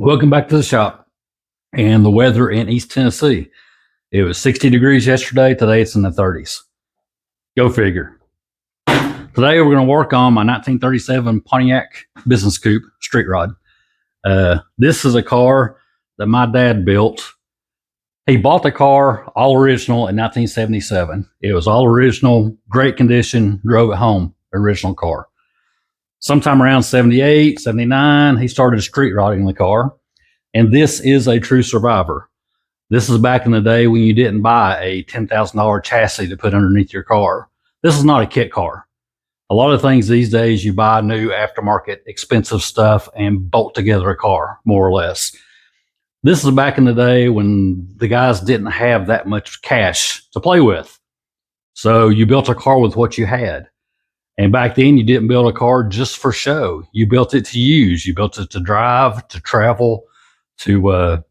Welcome back to the shop and the weather in East Tennessee. It was 60 degrees yesterday. Today it's in the 30s. Go figure. Today we're going to work on my 1937 Pontiac Business Coupe Street Rod. This is a car that my dad built. He bought the car all original in 1977. It was all original, great condition, drove it home, original car. Sometime around 78, 79, he started street rodding the car. And this is a true survivor. This is back in the day when you didn't buy a $10,000 chassis to put underneath your car. This is not a kit car. A lot of things these days, you buy new aftermarket expensive stuff and bolt together a car, more or less. This is back in the day when the guys didn't have that much cash to play with. So you built a car with what you had. And back then, you didn't build a car just for show. You built it to use. You built it to drive, to travel, to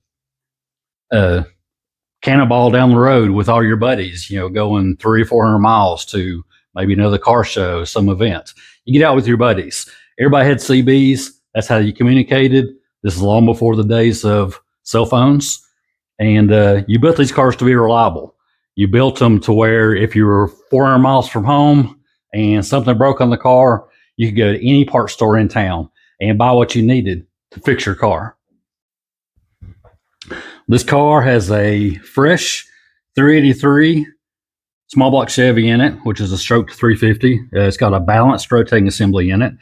cannonball down the road with all your buddies, going 300 or 400 miles to maybe another car show, some event. You get out with your buddies. Everybody had CBs. That's how you communicated. This is long before the days of cell phones. And you built these cars to be reliable. You built them to where if you were 400 miles from home, and something broke on the car, you could go to any parts store in town and buy what you needed to fix your car. This car has a fresh 383 small block Chevy in it, which is a stroked 350. It's got a balanced rotating assembly in it.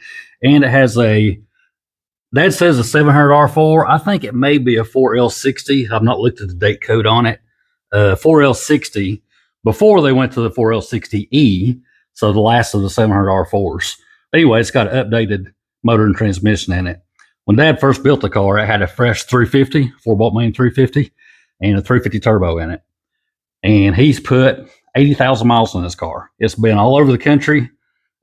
And it has Dad says a 700 R4. I think it may be a 4L60. I've not looked at the date code on it. 4L60 before they went to the 4L60E. So the last of the 700 R4s. Anyway, it's got an updated motor and transmission in it. When Dad first built the car, it had a fresh 350, 4-bolt main 350, and a 350 turbo in it. And he's put 80,000 miles on this car. It's been all over the country,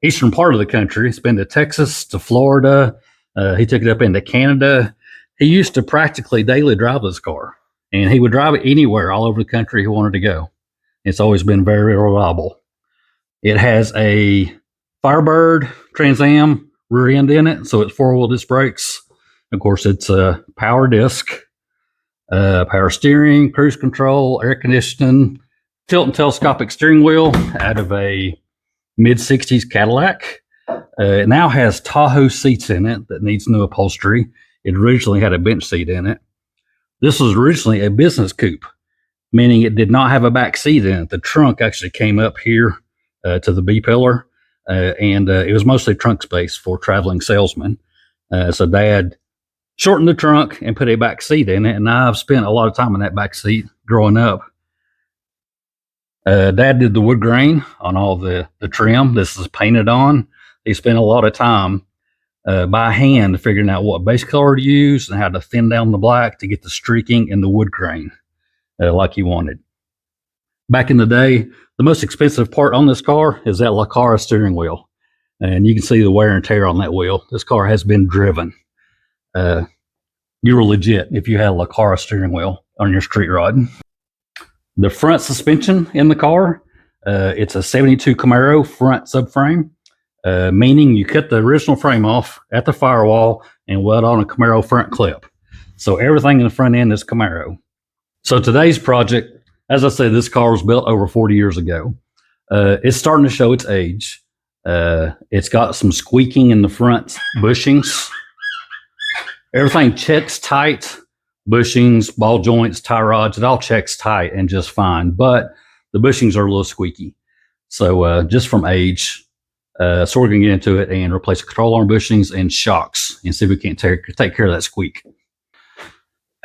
eastern part of the country. It's been to Texas, to Florida. He took it up into Canada. He used to practically daily drive this car. And he would drive it anywhere all over the country he wanted to go. It's always been very reliable. It has a Firebird Trans Am rear end in it, so it's 4-wheel disc brakes. Of course, it's a power disc, power steering, cruise control, air conditioning, tilt and telescopic steering wheel out of a mid-60s Cadillac. It now has Tahoe seats in it that needs new upholstery. It originally had a bench seat in it. This was originally a business coupe, meaning it did not have a back seat in it. The trunk actually came up here to the B-pillar, and it was mostly trunk space for traveling salesmen. So Dad shortened the trunk and put a back seat in it, and I've spent a lot of time in that back seat growing up. Dad did the wood grain on all the trim. This is painted on. He spent a lot of time by hand figuring out what base color to use and how to thin down the black to get the streaking and the wood grain like he wanted. Back in the day, the most expensive part on this car is that Lacara steering wheel. And you can see the wear and tear on that wheel. This car has been driven. You were legit if you had a Lacara steering wheel on your street rod. The front suspension in the car, it's a 72 Camaro front subframe, meaning you cut the original frame off at the firewall and weld on a Camaro front clip. So everything in the front end is Camaro. So today's project, as I said, this car was built over 40 years ago. It's starting to show its age. It's got some squeaking in the front bushings. Everything checks tight. Bushings, ball joints, tie rods, it all checks tight and just fine. But the bushings are a little squeaky. So just from age. So we're going to get into it and replace the control arm bushings and shocks and see if we can't take care of that squeak.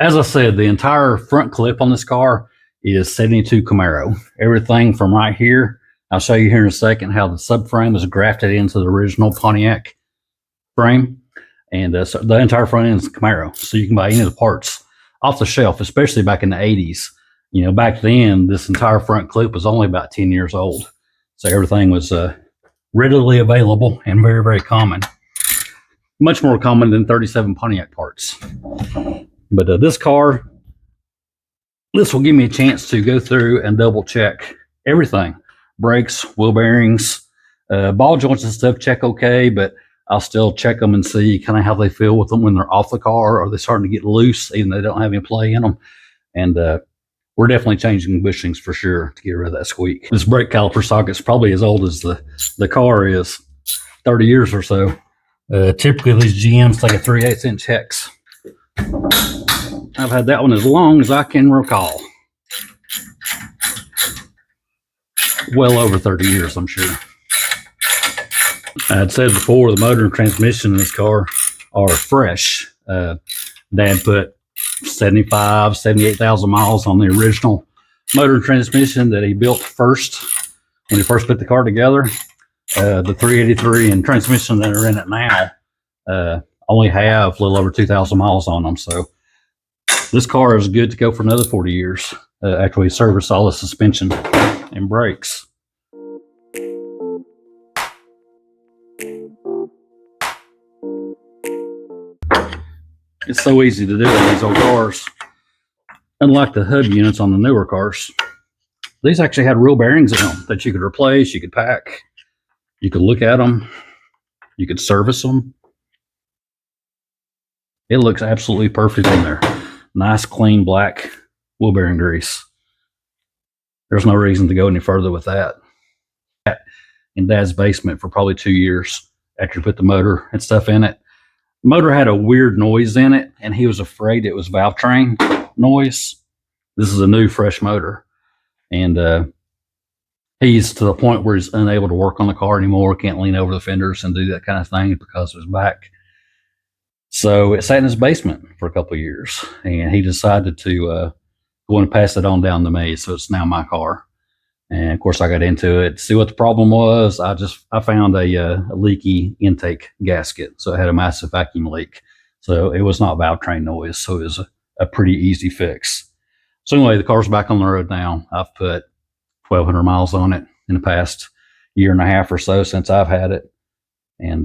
As I said, the entire front clip on this car is 72 Camaro. Everything from right here, I'll show you here in a second how the subframe is grafted into the original Pontiac frame. And so the entire front end is Camaro. So you can buy any of the parts off the shelf, especially back in the 80s. Back then, this entire front clip was only about 10 years old. So everything was readily available and very, very common. Much more common than 37 Pontiac parts. But this car, this will give me a chance to go through and double check everything. Brakes, wheel bearings, ball joints and stuff check okay, but I'll still check them and see kind of how they feel with them when they're off the car. Are they starting to get loose, even though they don't have any play in them? And we're definitely changing bushings for sure to get rid of that squeak. This brake caliper socket's probably as old as the car is, 30 years or so. Typically, these GMs take a 3/8 inch hex. I've had that one as long as I can recall. Well over 30 years, I'm sure. I'd said before, the motor and transmission in this car are fresh. Dad put 78,000 miles on the original motor and transmission that he built first when he first put the car together. The 383 and transmission that are in it now only have a little over 2,000 miles on them. So this car is good to go for another 40 years after we service all the suspension and brakes. It's so easy to do in these old cars. Unlike the hub units on the newer cars, these actually had real bearings in them that you could replace, you could pack, you could look at them, you could service them. It looks absolutely perfect in there. Nice, clean, black wheel bearing grease. There's no reason to go any further with that. In Dad's basement for probably 2 years after he put the motor and stuff in it. The motor had a weird noise in it, and he was afraid it was valve train noise. This is a new, fresh motor. And he's to the point where he's unable to work on the car anymore, can't lean over the fenders and do that kind of thing because of his back. So it sat in his basement for a couple of years, and he decided to go and pass it on down to me. So it's now my car. And of course, I got into it to see what the problem was. I found a leaky intake gasket. So it had a massive vacuum leak. So it was not valve train noise. So it was a pretty easy fix. So anyway, the car's back on the road now. I've put 1,200 miles on it in the past year and a half or so since I've had it. And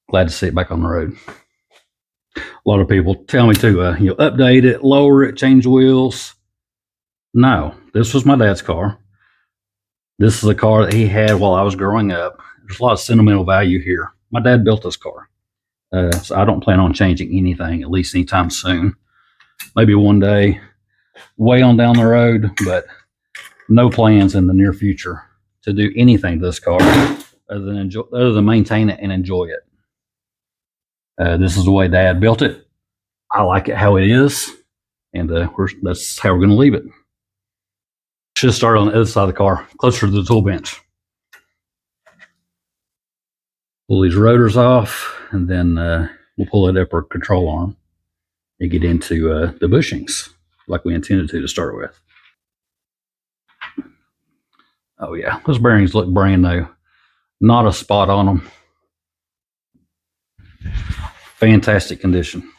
glad to see it back on the road. A lot of people tell me to update it, lower it, change wheels. No, this was my dad's car. This is a car that he had while I was growing up. There's a lot of sentimental value here. My dad built this car. So I don't plan on changing anything, at least anytime soon. Maybe one day, way on down the road, but no plans in the near future to do anything to this car other than maintain it and enjoy it. This is the way Dad built it. I like it how it is, and that's how we're going to leave it. Should start on the other side of the car, closer to the tool bench. Pull these rotors off, and then we'll pull that upper control arm and get into the bushings like we intended to start with. Oh yeah, those bearings look brand new. Not a spot on them. Fantastic condition.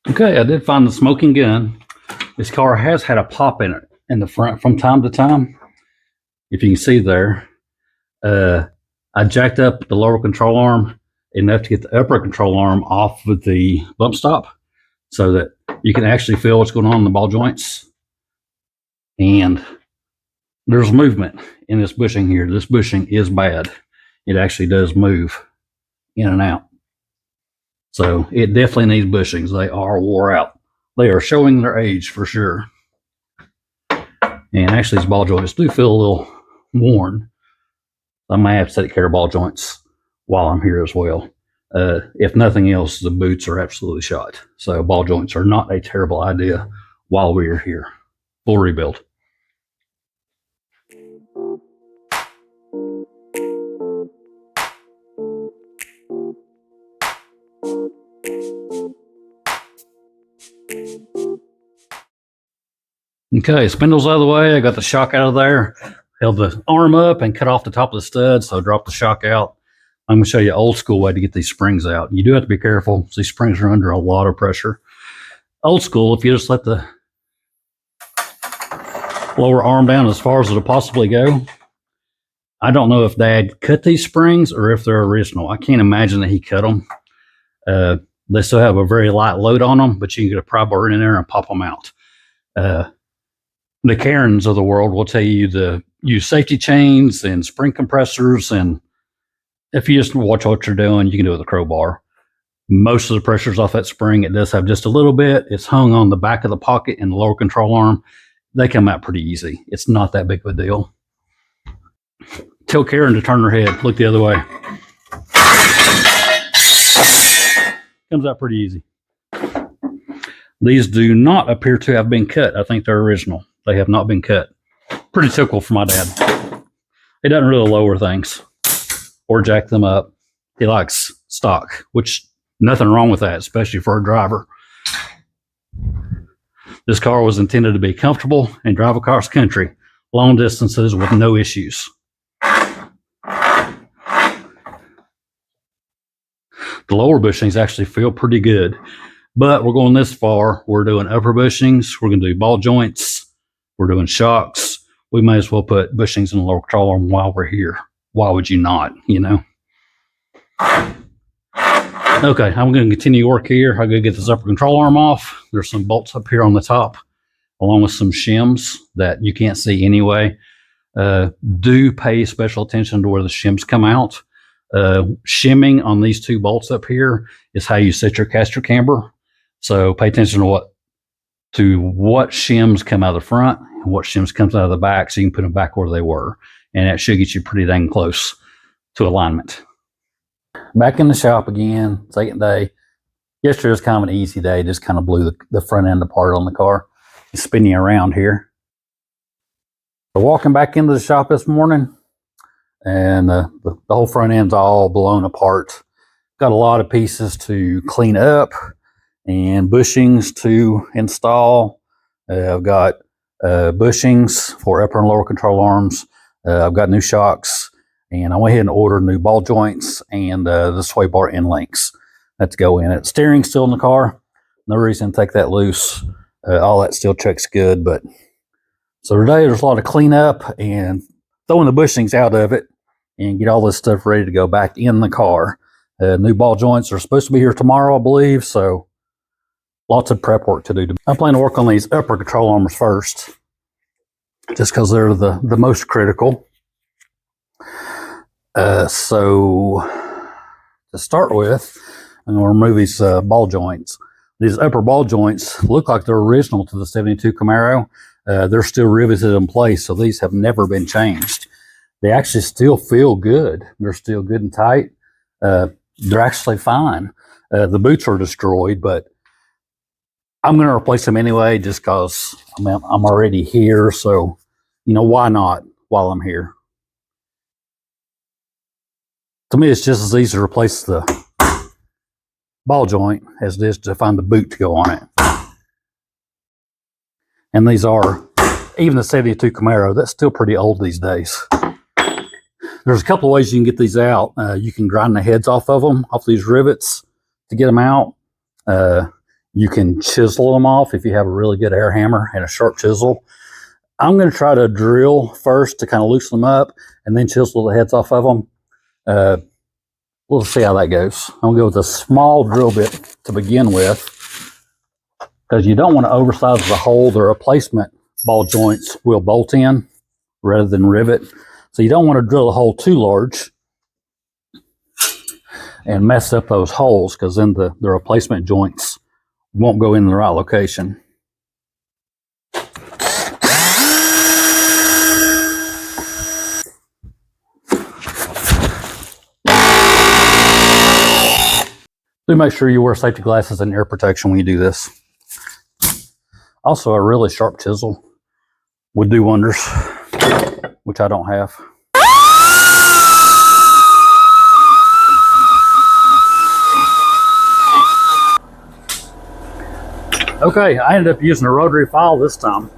Okay, I did find the smoking gun. This car has had a pop in it in the front from time to time. If you can see there, I jacked up the lower control arm enough to get the upper control arm off of the bump stop so that you can actually feel what's going on in the ball joints. And there's movement in this bushing here. This bushing is bad. It actually does move in and out. So it definitely needs bushings. They are wore out. They are showing their age for sure. And actually these ball joints do feel a little worn. I might have to take care of ball joints while I'm here as well. If nothing else, the boots are absolutely shot. So ball joints are not a terrible idea while we're here. Full rebuild. Okay, spindle's out of the way. I got the shock out of there. Held the arm up and cut off the top of the stud, so I dropped the shock out. I'm going to show you an old school way to get these springs out. You do have to be careful. These springs are under a lot of pressure. Old school, if you just let the lower arm down as far as it'll possibly go. I don't know if Dad cut these springs or if they're original. I can't imagine that he cut them. They still have a very light load on them, but you can get a pry bar in there and pop them out. The Karens of the world will tell you the use safety chains and spring compressors, and if you just watch what you're doing, you can do it with a crowbar. Most of the pressure's off that spring. It does have just a little bit. It's hung on the back of the pocket and the lower control arm. They come out pretty easy. It's not that big of a deal. Tell Karen to turn her head. Look the other way. Comes out pretty easy. These do not appear to have been cut. I think they're original. They have not been cut. Pretty typical for my dad. He doesn't really lower things or jack them up. He likes stock, which nothing wrong with that, especially for a driver. This car was intended to be comfortable and drive across country, long distances with no issues. The lower bushings actually feel pretty good, but we're going this far. We're doing upper bushings. We're going to do ball joints. We're doing shocks. We may as well put bushings in the lower control arm while we're here. Why would you not, you know? Okay, I'm going to continue work here. I'm going to get this upper control arm off. There's some bolts up here on the top, along with some shims that you can't see anyway. Do pay special attention to where the shims come out. Shimming on these two bolts up here is how you set your caster camber. So pay attention to what shims come out of the front and what shims comes out of the back, so you can put them back where they were. And that should get you pretty dang close to alignment. Back in the shop again, second day. Yesterday was kind of an easy day, just kind of blew the front end apart on the car. It's spinning around here. So walking back into the shop this morning, and the whole front end's all blown apart. Got a lot of pieces to clean up and bushings to install. I've got bushings for upper and lower control arms. I've got new shocks, and I went ahead and ordered new ball joints and the sway bar end links that to go in it. Steering's still in the car. No reason to take that loose. All that still checks good. But so today there's a lot of cleanup and throwing the bushings out of it and get all this stuff ready to go back in the car. New ball joints are supposed to be here tomorrow, I believe. So lots of prep work to do. I plan to work on these upper control arms first, just because they're the most critical. So to start with, I'm going to remove these ball joints. These upper ball joints look like they're original to the 72 Camaro. They're still riveted in place, so these have never been changed. They actually still feel good. They're still good and tight. They're actually fine. The boots are destroyed, but I'm going to replace them anyway, just because I'm already here. So, you know, why not while I'm here? To me, it's just as easy to replace the ball joint as it is to find the boot to go on it. And these are, even the 72 Camaro, that's still pretty old these days. There's a couple of ways you can get these out. You can grind the heads off of them, off these rivets to get them out. You can chisel them off if you have a really good air hammer and a sharp chisel. I'm going to try to drill first to kind of loosen them up and then chisel the heads off of them. We'll see how that goes. I'm going to go with a small drill bit to begin with, because you don't want to oversize the hole the replacement ball joints will bolt in rather than rivet. So you don't want to drill a hole too large and mess up those holes, because then the replacement joints won't go in the right location. Do make sure you wear safety glasses and ear protection when you do this. Also, a really sharp chisel would do wonders, which I don't have. Okay, I ended up using a rotary file this time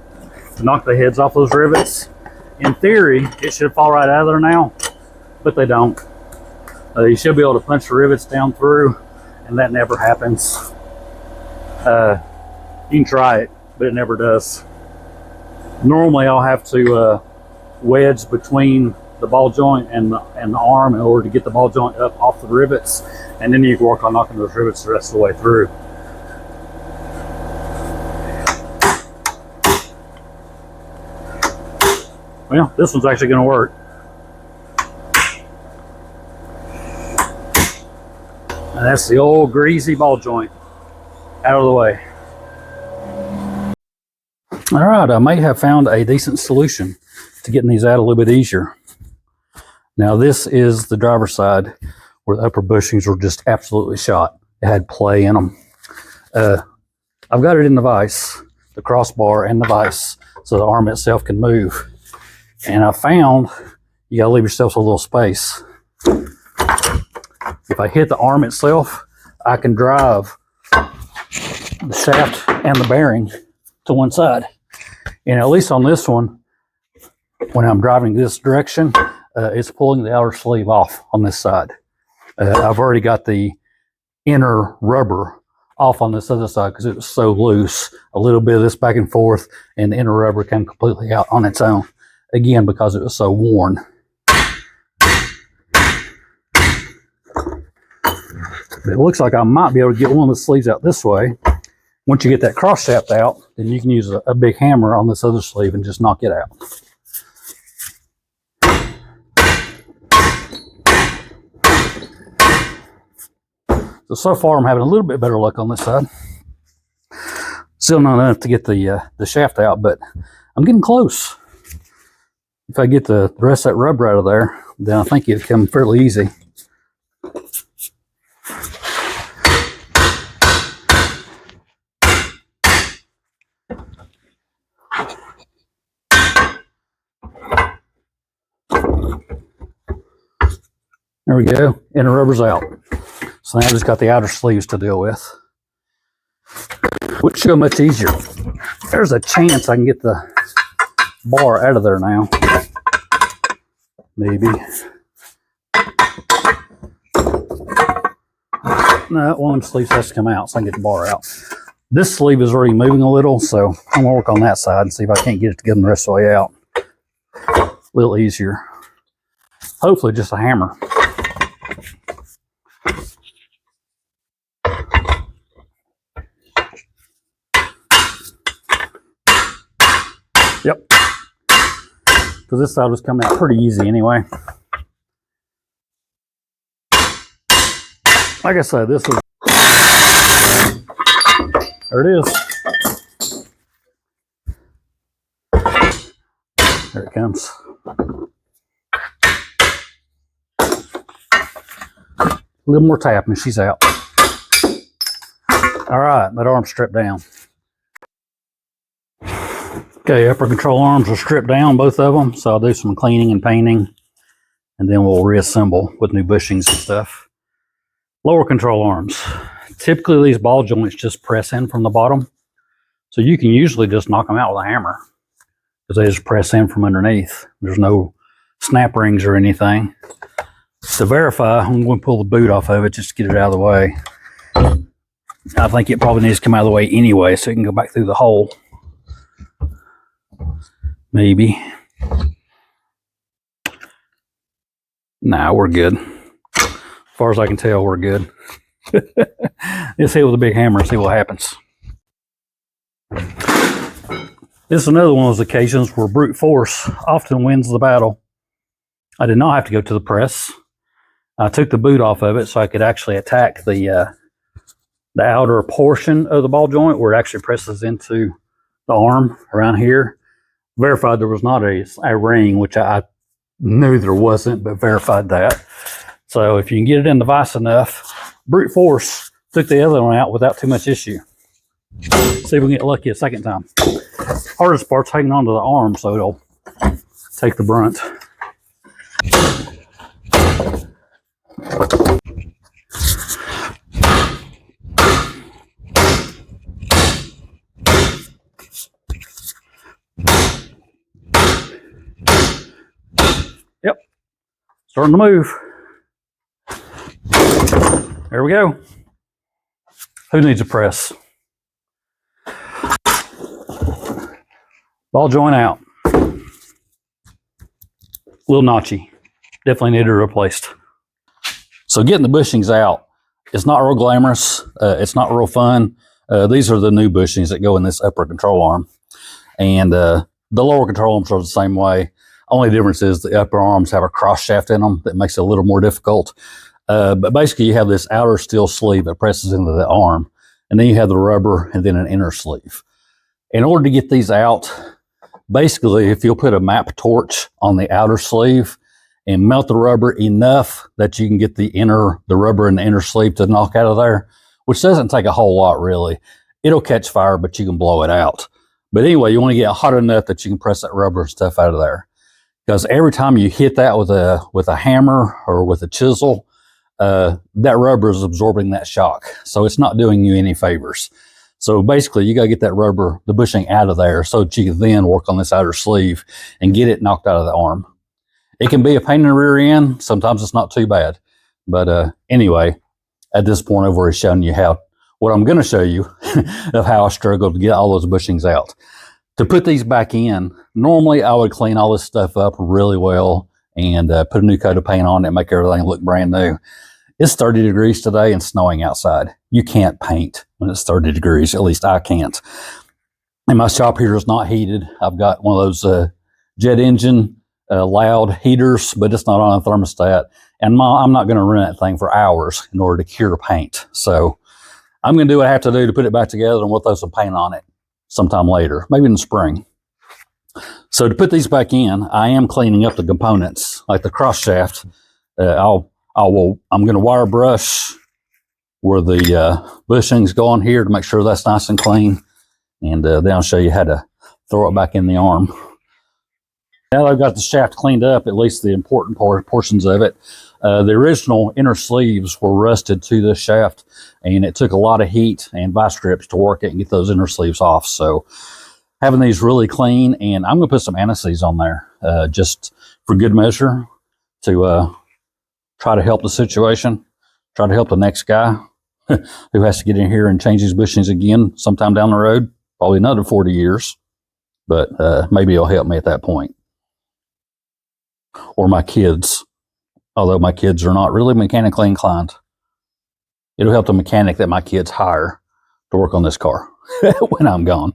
to knock the heads off those rivets. In theory, it should fall right out of there now, but they don't. You should be able to punch the rivets down through, and that never happens. You can try it, but it never does. Normally, I'll have to wedge between the ball joint and the arm in order to get the ball joint up off the rivets, and then you can work on knocking those rivets the rest of the way through. Well, this one's actually going to work. And that's the old greasy ball joint out of the way. All right, I may have found a decent solution to getting these out a little bit easier. Now this is the driver's side where the upper bushings were just absolutely shot. It had play in them. I've got it in the vise, the crossbar and the vise, so the arm itself can move. And I found you gotta leave yourself a little space. If I hit the arm itself, I can drive the shaft and the bearing to one side. And at least on this one, when I'm driving this direction, it's pulling the outer sleeve off on this side. I've already got the inner rubber off on this other side because it was so loose. A little bit of this back and forth, and the inner rubber came completely out on its own. Again, because it was so worn. It looks like I might be able to get one of the sleeves out this way. Once you get that cross shaft out, then you can use a big hammer on this other sleeve and just knock it out. So far I'm having a little bit better luck on this side. Still not enough to get the shaft out, but I'm getting close. If I get the rest of that rubber out of there, then I think it'll come fairly easy. There we go, inner rubber's out. So now I've just got the outer sleeves to deal with, which should go much easier. There's a chance I can get the bar out of there now. Maybe. No, one of them sleeves has to come out so I can get the bar out. This sleeve is already moving a little, so I'm gonna work on that side and see if I can't get it to get them the rest of the way out. A little easier. Hopefully just a hammer. Yep. Because this side was coming out pretty easy anyway. Like I said, this was... There it is. There it comes. A little more tap and she's out. All right, that arm's stripped down. Okay, upper control arms are stripped down, both of them. So I'll do some cleaning and painting, and then we'll reassemble with new bushings and stuff. Lower control arms. Typically these ball joints just press in from the bottom. So you can usually just knock them out with a hammer because they just press in from underneath. There's no snap rings or anything. To verify, I'm going to pull the boot off of it just to get it out of the way. I think it probably needs to come out of the way anyway so it can go back through the hole. Maybe. Nah, we're good. As far as I can tell, we're good. Let's hit it with a big hammer and see what happens. This is another one of those occasions where brute force often wins the battle. I did not have to go to the press. I took the boot off of it so I could actually attack the outer portion of the ball joint where it actually presses into the arm around here. Verified there was not a ring, which I knew there wasn't, but verified that. So if you can get it in the vise enough, brute force took the other one out without too much issue. See if we can get lucky a second time. Hardest part's hanging onto the arm, so it'll take the brunt. Yep, starting to move. There we go. Who needs a press? Ball joint out. A little notchy. Definitely need it replaced. So getting the bushings out, it's not real glamorous. It's not real fun. These are the new bushings that go in this upper control arm. And the lower control arms are the same way. Only difference is the upper arms have a cross shaft in them that makes it a little more difficult. But basically you have this outer steel sleeve that presses into the arm, and then you have the rubber and then an inner sleeve. In order to get these out, basically if you'll put a map torch on the outer sleeve and melt the rubber enough that you can get the rubber and the inner sleeve to knock out of there, which doesn't take a whole lot really. It'll catch fire, but you can blow it out. But anyway, you want to get hot enough that you can press that rubber and stuff out of there. Because every time you hit that with a hammer or with a chisel, that rubber is absorbing that shock. So it's not doing you any favors. So basically you got to get that rubber, the bushing out of there so that you can then work on this outer sleeve and get it knocked out of the arm. It can be a pain in the rear end. Sometimes it's not too bad. But anyway, at this point I've already shown you what I'm going to show you of how I struggled to get all those bushings out. To put these back in, normally I would clean all this stuff up really well and put a new coat of paint on it and make everything look brand new. It's 30 degrees today and snowing outside. You can't paint when it's 30 degrees, at least I can't. And my shop heater is not heated. I've got one of those jet engine loud heaters, but it's not on a thermostat. And I'm not going to run that thing for hours in order to cure paint. So I'm going to do what I have to do to put it back together, and we'll throw some paint on it sometime later, maybe in the spring. So to put these back in, I am cleaning up the components, like the cross shaft. I'm going to wire brush where the bushings go on here to make sure that's nice and clean. And then I'll show you how to throw it back in the arm. Now that I've got the shaft cleaned up, at least the important portions of it, the original inner sleeves were rusted to this shaft, and it took a lot of heat and vice grips to work it and get those inner sleeves off. So having these really clean, and I'm going to put some anti-seize on there just for good measure to try to help the situation, try to help the next guy who has to get in here and change his bushings again sometime down the road, probably another 40 years, but maybe it'll help me at that point. Or my kids, although my kids are not really mechanically inclined. It'll help the mechanic that my kids hire to work on this car when I'm gone.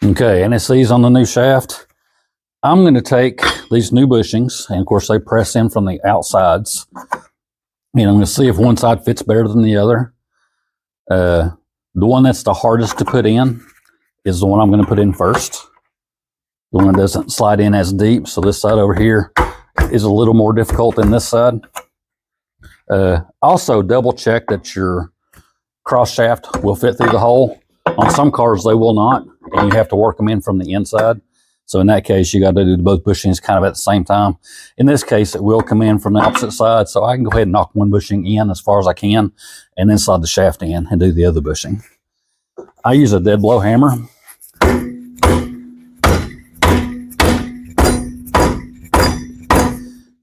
Okay, anti-seize on the new shaft. I'm going to take these new bushings, and of course they press in from the outsides. And I'm going to see if one side fits better than the other. The one that's the hardest to put in is the one I'm going to put in first. The one that doesn't slide in as deep, so this side over here is a little more difficult than this side. Also double check that your cross shaft will fit through the hole. On some cars they will not, and you have to work them in from the inside. So in that case you got to do both bushings kind of at the same time. In this case it will come in from the opposite side, so I can go ahead and knock one bushing in as far as I can and then slide the shaft in and do the other bushing. I use a dead blow hammer.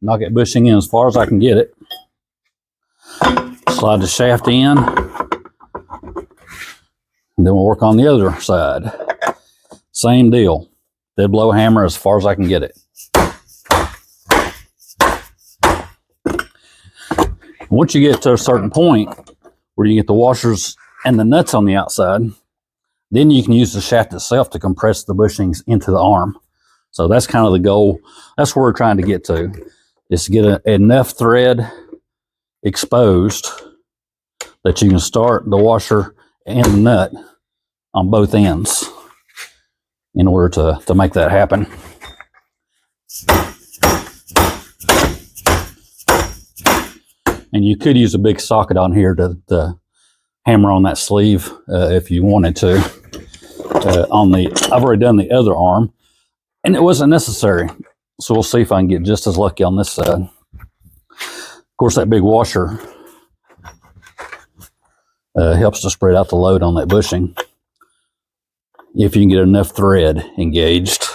Knock that bushing in as far as I can get it. Slide the shaft in. And then we'll work on the other side. Same deal. Dead blow hammer as far as I can get it. Once you get to a certain point where you get the washers and the nuts on the outside, then you can use the shaft itself to compress the bushings into the arm. So that's kind of the goal. That's where we're trying to get to, is to get enough thread exposed that you can start the washer and the nut on both ends in order to make that happen. And you could use a big socket on here to hammer on that sleeve if you wanted to. I've already done the other arm, and it wasn't necessary. So we'll see if I can get just as lucky on this side. Of course, that big washer helps to spread out the load on that bushing if you can get enough thread engaged.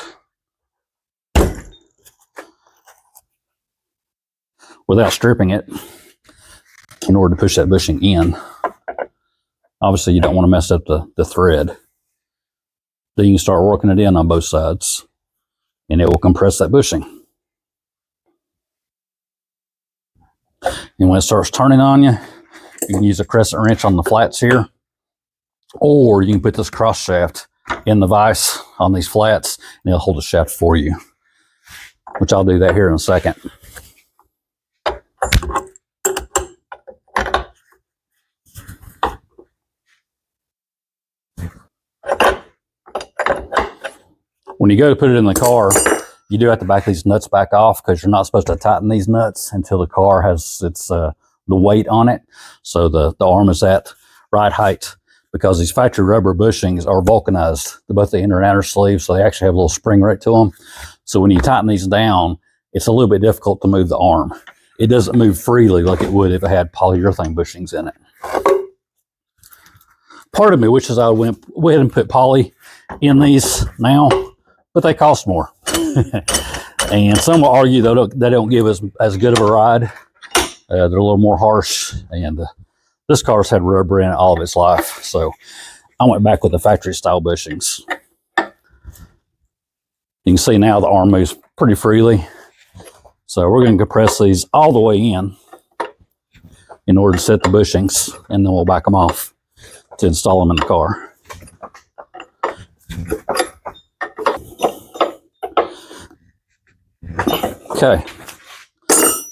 Without stripping it in order to push that bushing in. Obviously, you don't want to mess up the thread. Then you can start working it in on both sides, and it will compress that bushing. And when it starts turning on you, you can use a crescent wrench on the flats here, or you can put this cross shaft in the vise on these flats, and it'll hold the shaft for you, which I'll do that here in a second. When you go to put it in the car, you do have to back these nuts back off because you're not supposed to tighten these nuts until the car has its the weight on it. So the arm is at right height, because these factory rubber bushings are vulcanized, both the inner and outer sleeves, so they actually have a little spring right to them. So when you tighten these down, it's a little bit difficult to move the arm. It doesn't move freely like it would if it had polyurethane bushings in it. Part of me wishes I went ahead and put poly in these now, but they cost more. And some will argue they don't give us as good of a ride. They're a little more harsh, and this car's had rubber in it all of its life, so I went back with the factory style bushings. You can see now the arm moves pretty freely, so we're going to compress these all the way in order to set the bushings, and then we'll back them off to install them in the car. Okay,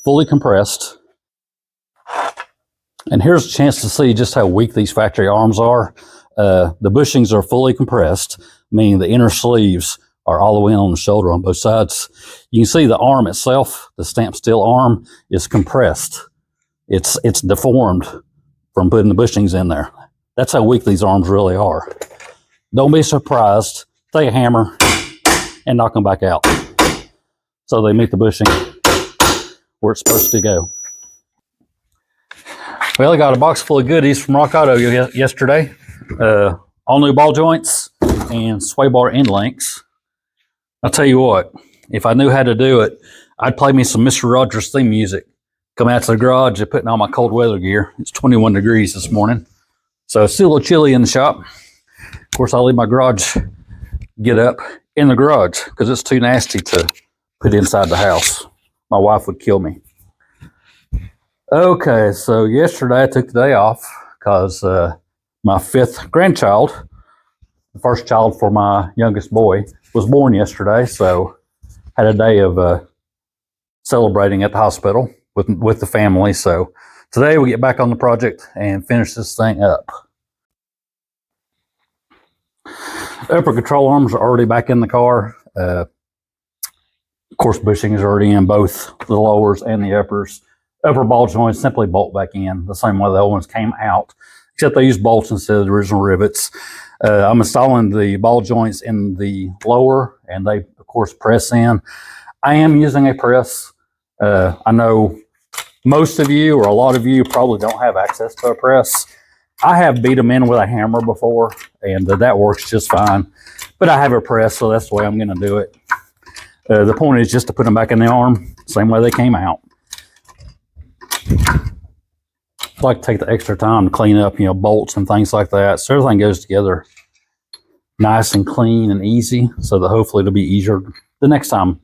fully compressed. And here's a chance to see just how weak these factory arms are. The bushings are fully compressed, meaning the inner sleeves are all the way on the shoulder on both sides. You can see the arm itself, the stamp steel arm, is compressed. It's deformed from putting the bushings in there. That's how weak these arms really are. Don't be surprised. Take a hammer and knock them back out, so they meet the bushing where it's supposed to go. Well, I got a box full of goodies from Rock Auto yesterday. All new ball joints and sway bar end links. I'll tell you what, if I knew how to do it, I'd play me some Mr. Rogers theme music. Come out to the garage and putting on my cold weather gear. It's 21 degrees this morning, so it's still a little chilly in the shop. Of course, I'll leave my garage get up in the garage because it's too nasty to put inside the house. My wife would kill me. Okay, so yesterday I took the day off because my 5th grandchild, the first child for my youngest boy, was born yesterday. So had a day of celebrating at the hospital with the family. So today we get back on the project and finish this thing up. The upper control arms are already back in the car. Of course, bushing is already in both the lowers and the uppers. Upper ball joints simply bolt back in the same way the old ones came out, except they use bolts instead of the original rivets. I'm installing the ball joints in the lower, and they, of course, press in. I am using a press. I know most of you, or a lot of you, probably don't have access to a press. I have beat them in with a hammer before, and that works just fine. But I have a press, so that's the way I'm going to do it. The point is just to put them back in the arm, same way they came out. I like to take the extra time to clean up, bolts and things like that, so everything goes together nice and clean and easy, so that hopefully it'll be easier the next time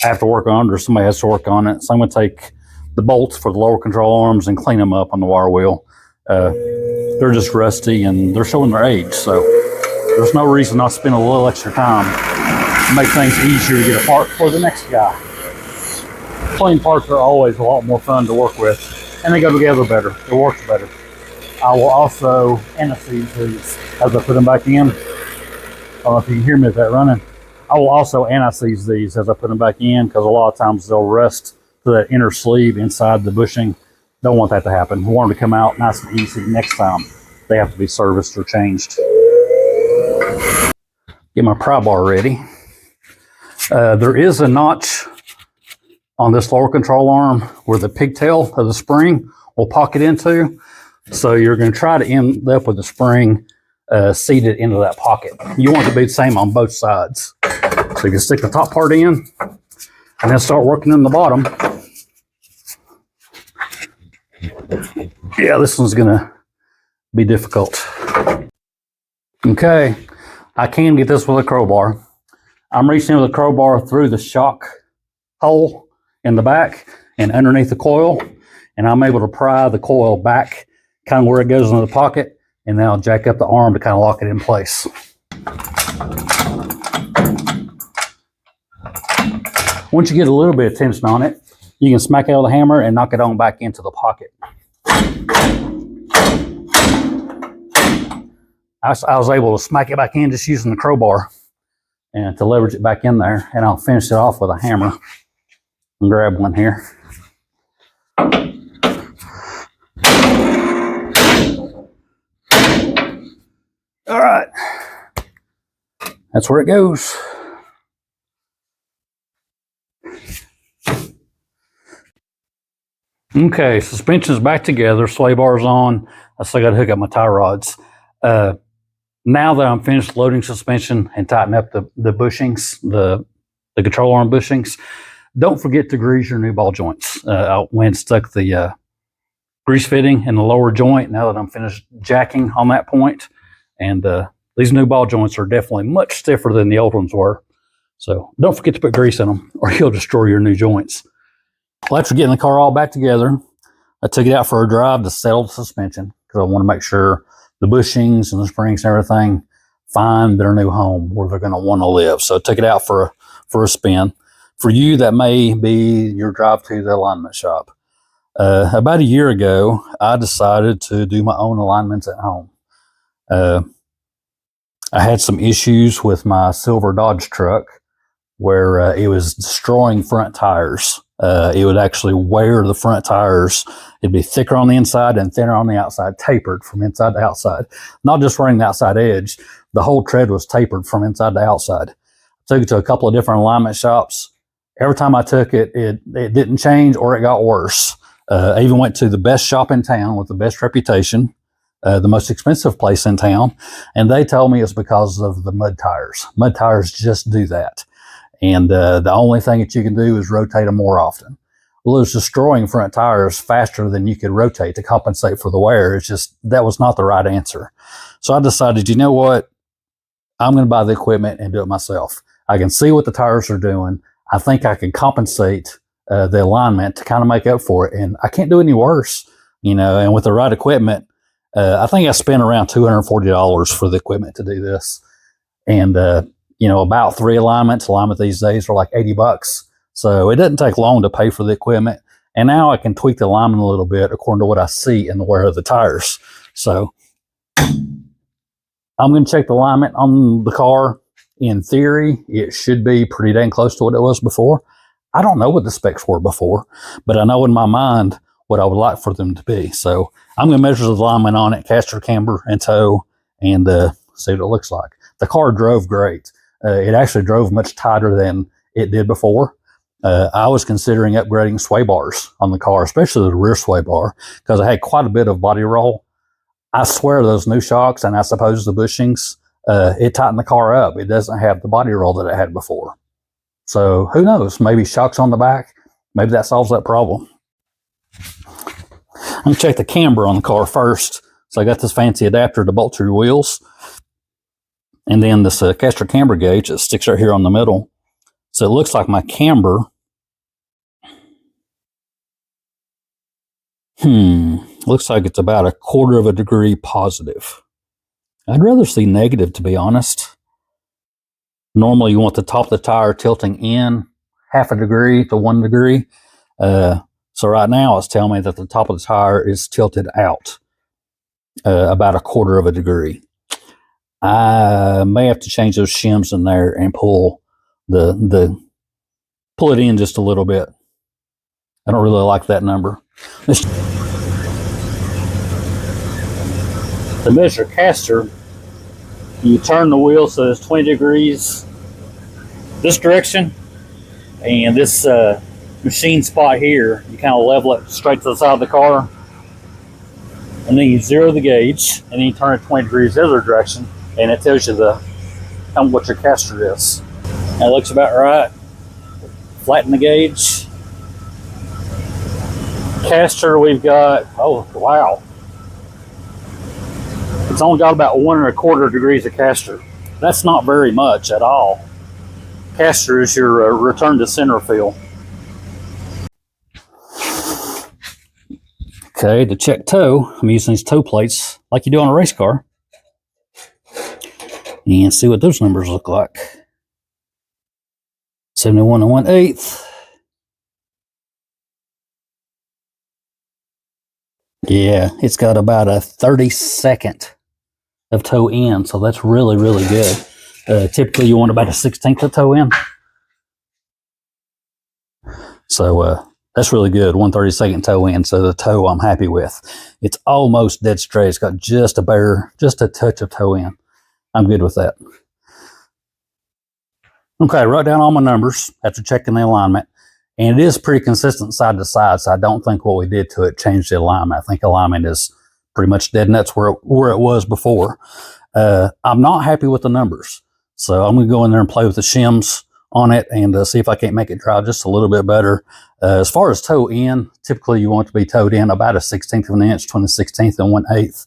I have to work on it or somebody has to work on it. So I'm going to take the bolts for the lower control arms and clean them up on the wire wheel. They're just rusty and they're showing their age, so there's no reason not to spend a little extra time to make things easier to get a part for the next guy. Clean parts are always a lot more fun to work with, and they go together better. It works better. I will also anesthete these as I put them back in. I don't know if you can hear me with that running. I will also anesthete these as I put them back in, because a lot of times they'll rust to that inner sleeve inside the bushing. Don't want that to happen. We want them to come out nice and easy next time they have to be serviced or changed. Get my pry bar ready. There is a notch on this lower control arm where the pigtail of the spring will pocket into. So you're going to try to end up with the spring seated into that pocket. You want it to be the same on both sides. So you can stick the top part in and then start working in the bottom. Yeah, this one's going to be difficult. Okay, I can get this with a crowbar. I'm reaching with a crowbar through the shock hole in the back and underneath the coil, and I'm able to pry the coil back kind of where it goes into the pocket, and then I'll jack up the arm to kind of lock it in place. Once you get a little bit of tension on it, you can smack it with a hammer and knock it on back into the pocket. I was able to smack it back in just using the crowbar and to leverage it back in there. And I'll finish it off with a hammer and grab one here. All right, that's where it goes. Okay, suspension's back together, sway bar's on. I still got to hook up my tie rods. Now that I'm finished loading suspension and tightening up the bushings, the control arm bushings, don't forget to grease your new ball joints. I went and stuck the grease fitting in the lower joint now that I'm finished jacking on that point. And these new ball joints are definitely much stiffer than the old ones were. So don't forget to put grease in them or you'll destroy your new joints. Well, after getting the car all back together, I took it out for a drive to settle the suspension because I want to make sure the bushings and the springs and everything find their new home where they're going to want to live. So I took it out for a spin. For you, that may be your drive to the alignment shop. About a year ago, I decided to do my own alignments at home. I had some issues with my silver Dodge truck where it was destroying front tires. It would actually wear the front tires. It'd be thicker on the inside and thinner on the outside, tapered from inside to outside. Not just wearing the outside edge, the whole tread was tapered from inside to outside. I took it to a couple of different alignment shops. Every time I took it, it didn't change or it got worse. I even went to the best shop in town with the best reputation, the most expensive place in town, and they told me it's because of the mud tires. Mud tires just do that. And the only thing that you can do is rotate them more often. Well, it was destroying front tires faster than you could rotate to compensate for the wear. It's just, that was not the right answer. So I decided, you know what? I'm going to buy the equipment and do it myself. I can see what the tires are doing. I think I can compensate the alignment to kind of make up for it. And I can't do any worse, you know, and with the right equipment, I think I spent around $240 for the equipment to do this. And, you know, about 3 alignments. Alignment these days are like $80. So it doesn't take long to pay for the equipment. And now I can tweak the alignment a little bit according to what I see in the wear of the tires. So I'm going to check the alignment on the car. In theory, it should be pretty dang close to what it was before. I don't know what the specs were before, but I know in my mind what I would like for them to be. So I'm going to measure the alignment on it, caster, camber, and toe, and see what it looks like. The car drove great. It actually drove much tighter than it did before. I was considering upgrading sway bars on the car, especially the rear sway bar, because I had quite a bit of body roll. I swear those new shocks, and I suppose the bushings, it tightened the car up. It doesn't have the body roll that it had before. So who knows? Maybe shocks on the back. Maybe that solves that problem. I'm going to check the camber on the car first. So I got this fancy adapter to bolt to your wheels. And then this caster camber gauge that sticks right here on the middle. So it looks like my camber. Looks like it's about 1/4 degree positive. I'd rather see negative, to be honest. Normally you want the top of the tire tilting in 1/2 degree to 1 degree. So right now it's telling me that the top of the tire is tilted out about 1/4 degree. I may have to change those shims in there and pull pull it in just a little bit. I don't really like that number. To measure caster, you turn the wheel so it's 20 degrees this direction, and this machine spot here, you kind of level it straight to the side of the car, and then you zero the gauge, and then you turn it 20 degrees the other direction, and it tells you what your caster is. That looks about right. Flatten the gauge. Caster, we've got, oh wow, it's only got about 1 1/4 degrees of caster. That's not very much at all. Caster is your return to center feel. Okay, to check toe, I'm using these toe plates like you do on a race car. and see what those numbers look like. 71 1/8. Yeah, it's got about a 32nd of toe in, so that's really, really good. Typically, you want about a 16th of toe in. So that's really good, 1/32 toe in. So the toe I'm happy with. It's almost dead straight. It's got just a touch of toe in. I'm good with that. Okay, I wrote down all my numbers after checking the alignment. And it is pretty consistent side to side, so I don't think what we did to it changed the alignment. I think alignment is pretty much dead nuts where it was before. I'm not happy with the numbers, so I'm going to go in there and play with the shims on it and see if I can't make it drive just a little bit better. As far as toe in, typically you want it to be towed in about a 1/16 of an inch, 20/16 and 1/8.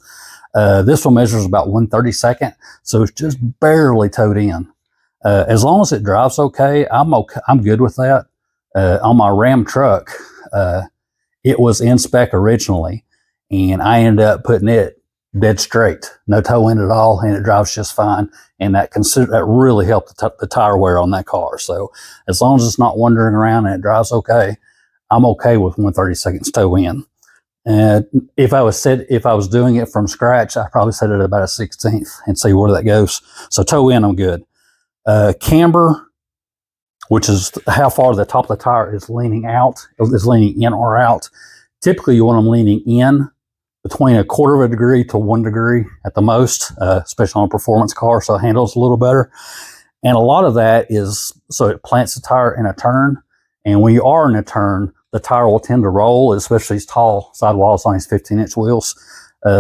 This one measures about 1/32, so it's just barely towed in. As long as it drives okay, I'm good with that. On my Ram truck, it was in spec originally, and I ended up putting it dead straight, no toe in at all, and it drives just fine. And that really helped the tire wear on that car. So as long as it's not wandering around and it drives okay, I'm okay with 1/32 toe in. And if I was doing it from scratch, I'd probably set it at about a 16th and see where that goes. So toe in, I'm good. Camber, which is how far the top of the tire is leaning in or out. Typically, you want them leaning in between 1/4 of a degree to 1 degree at the most, especially on a performance car, so it handles a little better. And a lot of that is so it plants the tire in a turn. And when you are in a turn, the tire will tend to roll, especially these tall sidewalls on these 15-inch wheels.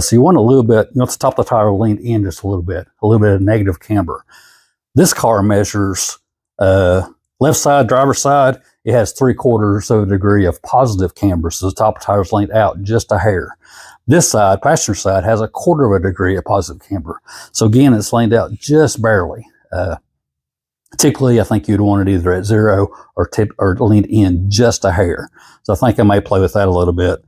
So you want the top of the tire leaned in just a little bit of negative camber. This car measures left side, driver's side, it has 3/4 of a degree of positive camber, so the top of the tire is leaned out just a hair. This side, passenger side, has 1/4 of a degree of positive camber. So again, it's leaned out just barely. Typically, I think you'd want it either at 0 or leaned in just a hair. So I think I may play with that a little bit.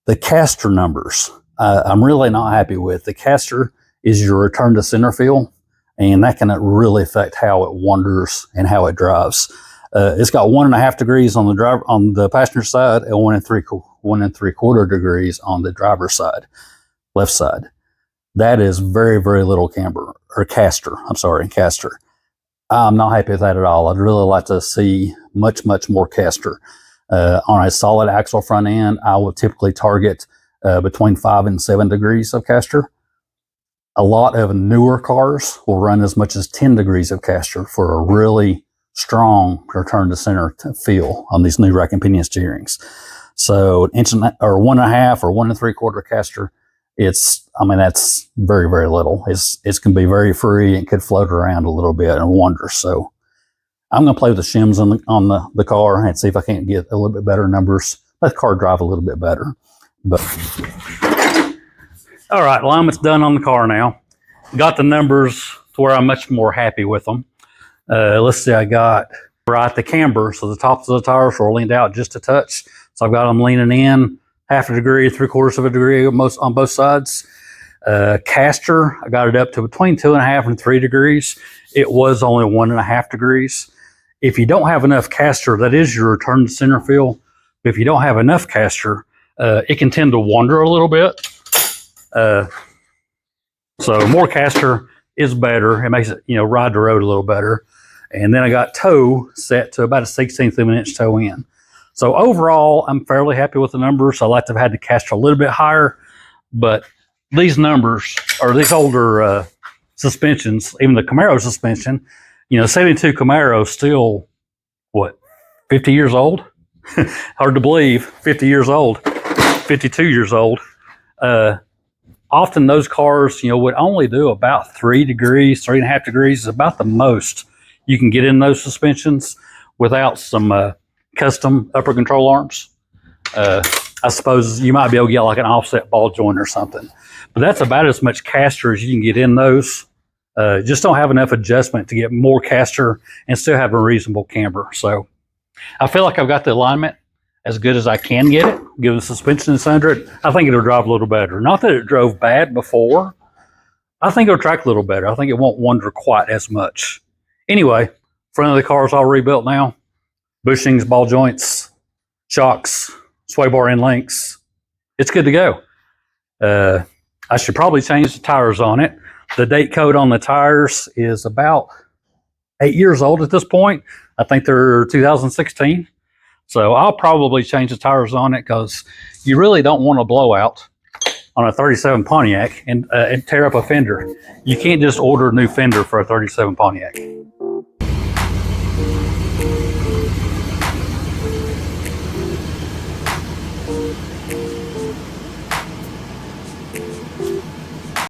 The caster numbers, I'm really not happy with. The caster is your return to center feel, and that can really affect how it wanders and how it drives. It's got 1.5 degrees on the passenger side and 1 3/4 degrees on the driver's side, left side. That is very, very little camber or caster. I'm sorry, caster. I'm not happy with that at all. I'd really like to see much, much more caster. On a solid axle front end, I would typically target between 5 and 7 degrees of caster. A lot of newer cars will run as much as 10 degrees of caster for a really strong return to center feel on these new rack and pinion steerings. So 1.5 or 1 3/4 caster, that's very, very little. It's can be very free and could float around a little bit and wander. So I'm going to play with the shims on the car and see if I can't get a little bit better numbers. Let the car drive a little bit better. But all right, alignment's done on the car now. Got the numbers to where I'm much more happy with them. Let's see, I got right the camber, so the tops of the tires are leaned out just a touch. So I've got them leaning in 1/2 degree, 3/4 of a degree on both sides. Caster, I got it up to between 2.5 and 3 degrees. It was only 1.5 degrees. If you don't have enough caster, that is your return to center feel. But if you don't have enough caster, it can tend to wander a little bit. So more caster is better. It makes it, ride the road a little better. And then I got toe set to about a 1/16 of an inch toe in. So overall, I'm fairly happy with the numbers. I like to have had the caster a little bit higher, but these numbers, or these older suspensions, even the Camaro suspension, 72 Camaro still, 50 years old? Hard to believe, 50 years old, 52 years old. Often those cars, would only do about 3 degrees, 3.5 degrees is about the most you can get in those suspensions without some custom upper control arms. I suppose you might be able to get like an offset ball joint or something, but that's about as much caster as you can get in those. Just don't have enough adjustment to get more caster and still have a reasonable camber. So I feel like I've got the alignment as good as I can get it. Give the suspension that's under it. I think it'll drive a little better. Not that it drove bad before, I think it'll track a little better. I think it won't wander quite as much. Anyway, front of the car is all rebuilt now. Bushings, ball joints, shocks, sway bar end links. It's good to go. I should probably change the tires on it. The date code on the tires is about 8 years old at this point. I think they're 2016. So I'll probably change the tires on it because you really don't want a blowout on a 37 Pontiac and tear up a fender. You can't just order a new fender for a 37 Pontiac.